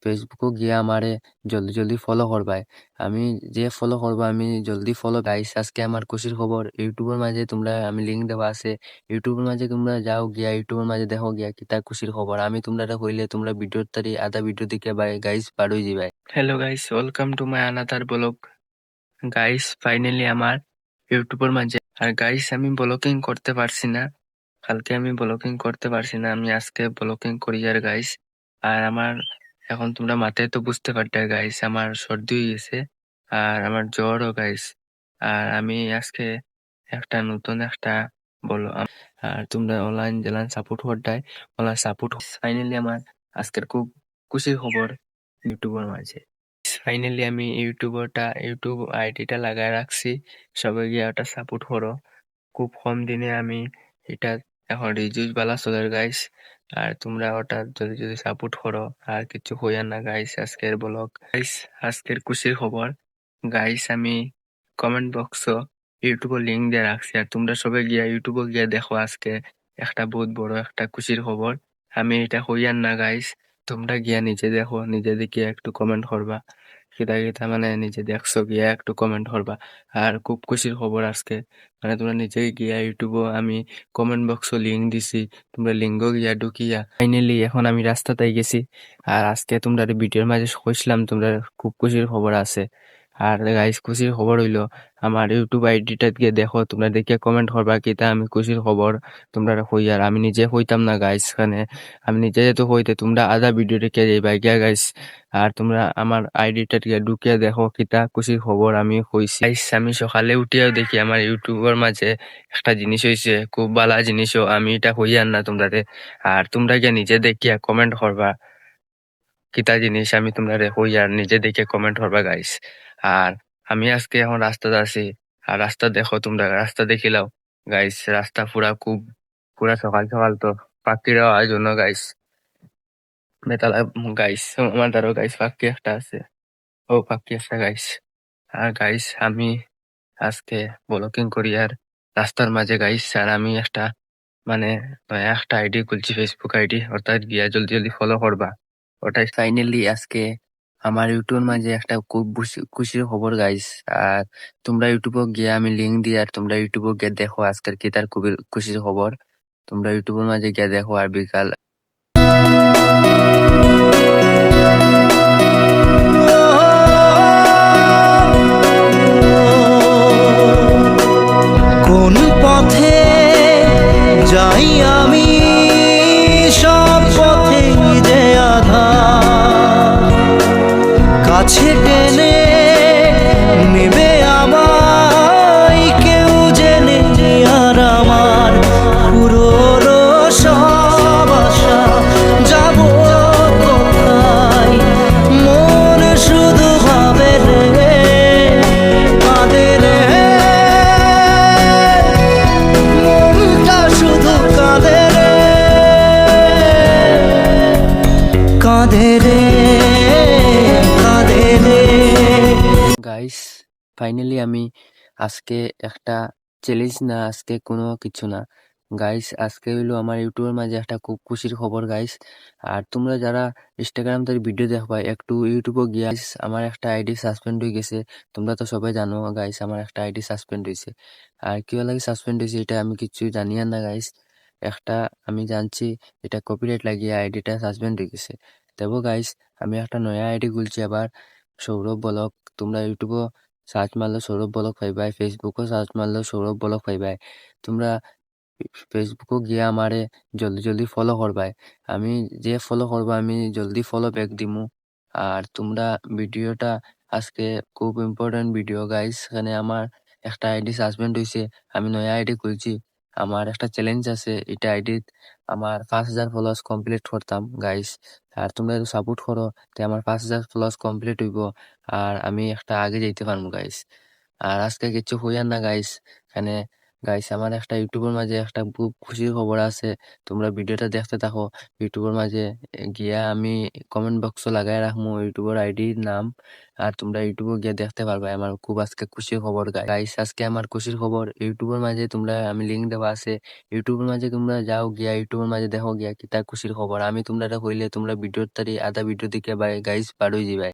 ফেসবুকও গিয়ে আমারে জলদি জলদি ফলো করবাই। আমি যে ফলো করবো আমি জলদি ফলো গাইস। আজকে আমার খুশির খবর ইউটিউবের মাঝে তোমরা আমি লিঙ্ক দেওয়া আছে। ইউটিউবের মাঝে তোমরা যাও গিয়া ইউটিউবের মাঝে দেখো গিয়া কিতা খুশির খবর। আমি তোমরা কইলে তোমরা ভিডিওর তারি আধা ভিডিও দিকে বাই গাইস পারই যাবাই। Hello guys, welcome to my another blog. Guys finally আমার ইউটিউবের মাঝে আর গাইস আমি ব্লগিং করতে পারছি না। কালকে আমি ব্লগিং করতে পারছি না, আমি আজকে ব্লগিং করি আর গাইস। আর আমার এখন তোমরা মাথায় তো বুঝতে পারতে গাইস আমার সর্দি হয়ে গেছে আর আমার জ্বরও গাইস। আর আমি আজকে একটা নতুন একটা বলো আর তোমরা অনলাইন জেলান সাপোর্ট করতাই অনলাইন সাপোর্ট ফাইনালি আমার আজকের খুব খুশির খবর ইউটিউবের মাঝে। ফাইনালি আমি ইউটিউব আইডিটা লাগায় রাখছি, সবাই গিয়ে ওটা সাপোর্ট করো। খুব কম দিনে আমি এটা এখন রিজুস বালা চলে গাইস। আর তোমরা ওটা যদি যদি সাপোর্ট করো আর কিছু হইয়া না গাইস। আজকের ব্লগ গাইস, আজকের খুশির খবর গাইস, আমি কমেন্ট বক্স ইউটিউবের লিঙ্ক দিয়ে রাখছি আর তোমরা সবাই গিয়া ইউটিউবে গিয়া দেখো। আজকে একটা বহুত বড় একটা খুশির খবর, আমি এটা হইয়ার না গাইস। তোমরা গিয়া নিজে দেখো, নিজে দেখে একটু কমেন্ট করবা কিতা কিতা মানে নিজে দেখছো গিয়া একটু কমেন্ট করবা। আর খুব খুশির খবর আজকে, মানে তোমরা নিজে গিয়া ইউটিউবে আমি কমেন্ট বক্সে লিঙ্ক দিছি, তোমরা লিঙ্ক গিয়া ঢুকিয়া ফাইনালি এখন আমি রাস্তাতে গেছি। আর আজকে তোমরা ভিডিওর মাঝে কইছিলাম তোমরা খুব খুশির খবর আছে। আর গাইস খুশির খবর হইলো আমার ইউটিউব আইডিটা গিয়ে দেখো, তোমরা দেখে কমেন্ট করবা কিতা আমি খুশির খবর তোমরা কই। আর আমি নিজে কইতাম না গাইস, খানে আমি নিজে যেহেতু কইতে তোমরা আধা ভিডিও রেখে যাইবা গিয়া গাইস। আর তোমরা আমার আইডিটা ঢুকিয়ে দেখো কিতা খুশির খবর আমি কইছি গাইস। আমি সকালে উঠিয়াও দেখি আমার ইউটিউবের মাঝে একটা জিনিস হইছে, খুব ভালো জিনিসও আমি এটা হইয়ার না তোমরাতে। আর তোমরা গিয়ে নিজে দেখিয়া কমেন্ট করবা কিতা জিনিস আমি তোমরা হইয়ার নিজে দেখে কমেন্ট করবা গাইস। আর আমি আজকে এখন রাস্তাতে আছি আর রাস্তা দেখো, তোমরা রাস্তা দেখিলাও গাইস। রাস্তা পুরা সকাল সকাল তো পাখিরা আওয়াজ জন্য গাইস বেতালা গাইস। আমার দ্বারা গাইস পাখি একটা আছে, ও পাখি একটা গাইস। আর গাইস আমি আজকে ব্লগিং করি আর রাস্তার মাঝে গাইস। আর আমি একটা মানে নয়া একটা আইডি খুলছি, ফেসবুক আইডি, অর্থাৎ গিয়া জলদি জলদি ফলো করবা ওটাই। ফাইনালি আজকে আমার ইউটিউবের মাঝে একটা খুব খুশির খবর গাইস। আর তোমরা ইউটিউবে গিয়ে আমি লিঙ্ক দিই আর তোমরা ইউটিউবে গিয়ে দেখো আজকের কি তার খুবই খুশির খবর। তোমরা ইউটিউবের মাঝে গিয়ে দেখো আর বিকাল কোন পথে যাই আমি, সব পথে যে আধার কাছে টেনে নেবে আমায় কেউ জেনে। আর আমার পুরনো সব আশা যাব কোথায়, মন শুধু ভাবে রে কাঁদে রে, মনটা শুধু কাঁদে রে কাঁদে রে কাঁদে রে। গাইস ফাইনালি আমি আজকে একটা চ্যালেঞ্জ না, আজকে কোনো কিছু না গাইস, আজকে হইলো আমার ইউটিউবের মাঝে একটা খুব খুশির খবর গাইস। আর তোমরা যারা ইনস্টাগ্রাম থেকে ভিডিও দেখবা একটু ইউটিউবে গিয়া আমার একটা আইডি সাসপেন্ড হয়ে গেছে। তোমরা তো সবাই জানো গাইস আমার একটা আইডি সাসপেন্ড হয়েছে। আর কি লাগে সাসপেন্ড হয়েছে এটা আমি কিছু জানি না গাইস। একটা আমি জানছি এটা কপিরাইট লাগিয়ে আইডিটা সাসপেন্ড হয়ে গেছে। দেবো গাইস আমি একটা নয়া আইডি খুলছি আবার, সৌরভ ব্লগ। তোমরা ইউটিউবে সার্চ মারলে সৌরভ ব্লগ পাইবাই, ফেসবুকও সার্চ মারলে সৌরভ ব্লগ পাইবাই। তোমরা ফেসবুকও গিয়ে আমারে জলদি জলদি ফলো করবাই। আমি যে ফলো করবা আমি জলদি ফলো ব্যাক দিমু। আর তোমরা ভিডিওটা আজকে খুব ইম্পর্টেন্ট ভিডিও গাইস, এখানে আমার একটা আইডি সাসপেন্ড হয়েছে, আমি নয়া আইডি খুলছি। আমার একটা চ্যালেঞ্জ আছে, এটা আইডিত আমার 5,000 ফলোয়ার্স কমপ্লিট করতাম গাইস। আর তোমরা যদি সাপোর্ট করো তে আমার 5,000 ফলোয়ার্স কমপ্লিট হইব আর আমি একটা আগে যাইতে পারবো গাইস। আর আজকে কিছু হইয়ার না গাইস, এখানে গাইস আমার একটা ইউটিউবের মাঝে একটা খুব খুশির খবর আছে, তোমরা ভিডিওটা দেখতে থাকো। ইউটিউবের মাঝে গিয়া আমি কমেন্ট বক্স লাগাই রাখবো ইউটিউবের আইডির নাম, আর তোমরা ইউটিউবে গিয়ে দেখতে পারবে। আমার খুব আজকে খুশির খবর গাইস, আজকে আমার খুশির খবর ইউটিউবের মাঝে তোমরা আমি লিঙ্ক দেওয়া আছে, ইউটিউবের মাঝে তোমরা যাও গিয়া ইউটিউবের মাঝে দেখো গিয়া কি তার খুশির খবর। আমি তোমরা এটা কইলে তোমরা ভিডিওর তারি আধা ভিডিও দিকে গাইস পার হয়ে যাবে।